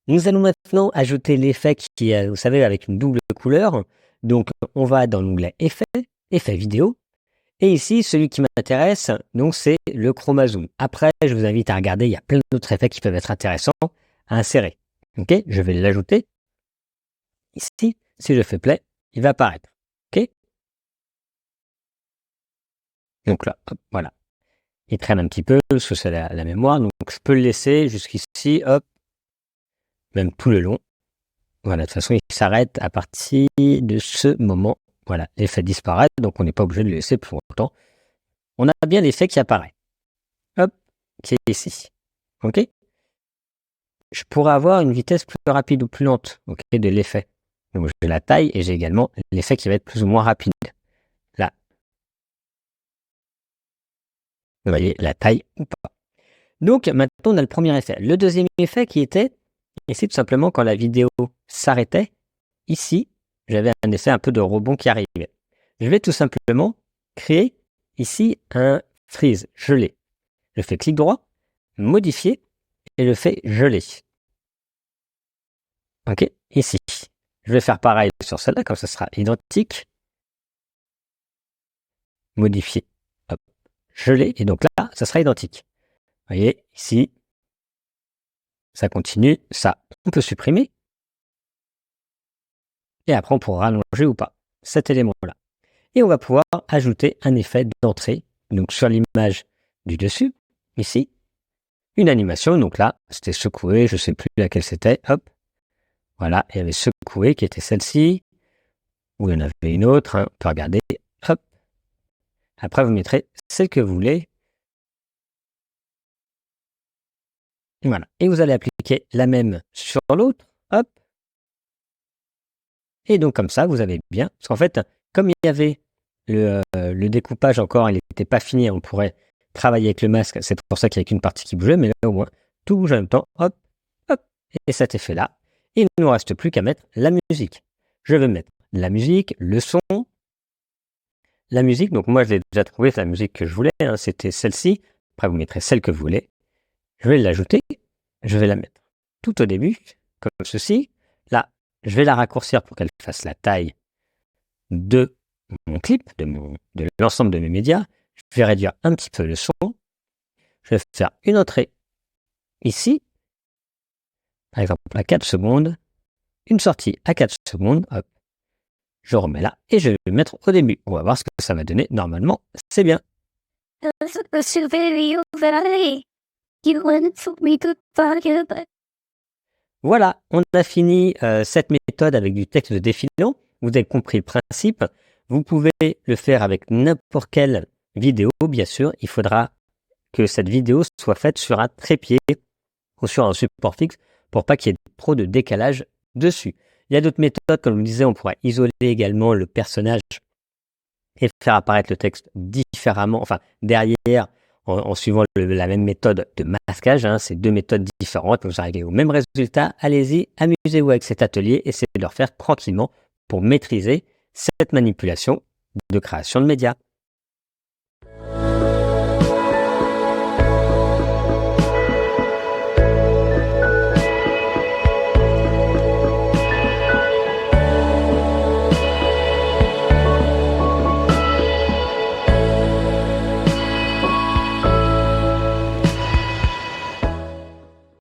Nous allons maintenant ajouter l'effet qui est, vous savez, avec une double couleur. Donc, on va dans l'onglet Effets, Effets vidéo. Et ici, celui qui m'intéresse, donc c'est le chroma zoom. Après, je vous invite à regarder, il y a plein d'autres effets qui peuvent être intéressants à insérer. Ok, je vais l'ajouter. Ici, si je fais play, il va apparaître. Ok. Donc là, hop, voilà. Il traîne un petit peu, parce que c'est la mémoire. Donc, je peux le laisser jusqu'ici, hop, même tout le long. Voilà, de toute façon, il s'arrête à partir de ce moment. Voilà, l'effet disparaît, donc on n'est pas obligé de le laisser plus longtemps. On a bien l'effet qui apparaît. Hop, qui est ici. Ok. Je pourrais avoir une vitesse plus rapide ou plus lente, ok, de l'effet. Donc j'ai la taille et j'ai également l'effet qui va être plus ou moins rapide. Là, vous voyez la taille ou pas. Donc maintenant on a le premier effet. Le deuxième effet qui était ici tout simplement quand la vidéo s'arrêtait. Ici, j'avais un effet un peu de rebond qui arrivait. Je vais tout simplement créer ici un freeze gelé. Je fais clic droit, modifier et je fais geler. Ok, ici. Je vais faire pareil sur celle-là, comme ça sera identique. Modifier, hop, geler, et donc là, ça sera identique. Vous voyez, ici, ça continue, ça, on peut supprimer. Et après, on pourra rallonger ou pas cet élément-là. Et on va pouvoir ajouter un effet d'entrée, donc sur l'image du dessus, ici, une animation. Donc là, c'était secoué, je ne sais plus laquelle c'était, hop. Voilà, il y avait secoué qui était celle-ci, ou il y en avait une autre, hein, on peut regarder, hop. Après, vous mettrez celle que vous voulez. Voilà. Et vous allez appliquer la même sur l'autre, hop. Et donc comme ça, vous avez bien, parce qu'en fait, comme il y avait le découpage encore, il n'était pas fini, on pourrait travailler avec le masque, c'est pour ça qu'il n'y a qu'une partie qui bougeait, mais là au moins, tout bouge en même temps, hop, hop, et cet effet-là. Et il ne nous reste plus qu'à mettre la musique. Je vais mettre la musique, le son, la musique, donc moi je l'ai déjà trouvé, la musique que je voulais, hein, c'était celle-ci, après vous mettrez celle que vous voulez, je vais l'ajouter, je vais la mettre tout au début, comme ceci, là, je vais la raccourcir pour qu'elle fasse la taille de mon clip, de l'ensemble de mes médias. Je vais réduire un petit peu le son. Je vais faire une entrée ici, par exemple à 4 secondes, une sortie à 4 secondes, hop, je remets là et je vais le mettre au début. On va voir ce que ça va donner. Normalement, c'est bien. Voilà, on a fini cette méthode avec du texte défilant. Vous avez compris le principe. Vous pouvez le faire avec n'importe quelle vidéo, bien sûr. Il faudra que cette vidéo soit faite sur un trépied ou sur un support fixe pour pas qu'il y ait trop de décalage dessus. Il y a d'autres méthodes, comme je vous disais, on pourrait isoler également le personnage et faire apparaître le texte différemment, enfin derrière, en suivant la même méthode de masquage. Hein, c'est deux méthodes différentes, vous arrivez au même résultat. Allez-y, amusez-vous avec cet atelier, essayez de le refaire tranquillement pour maîtriser cette manipulation de création de médias.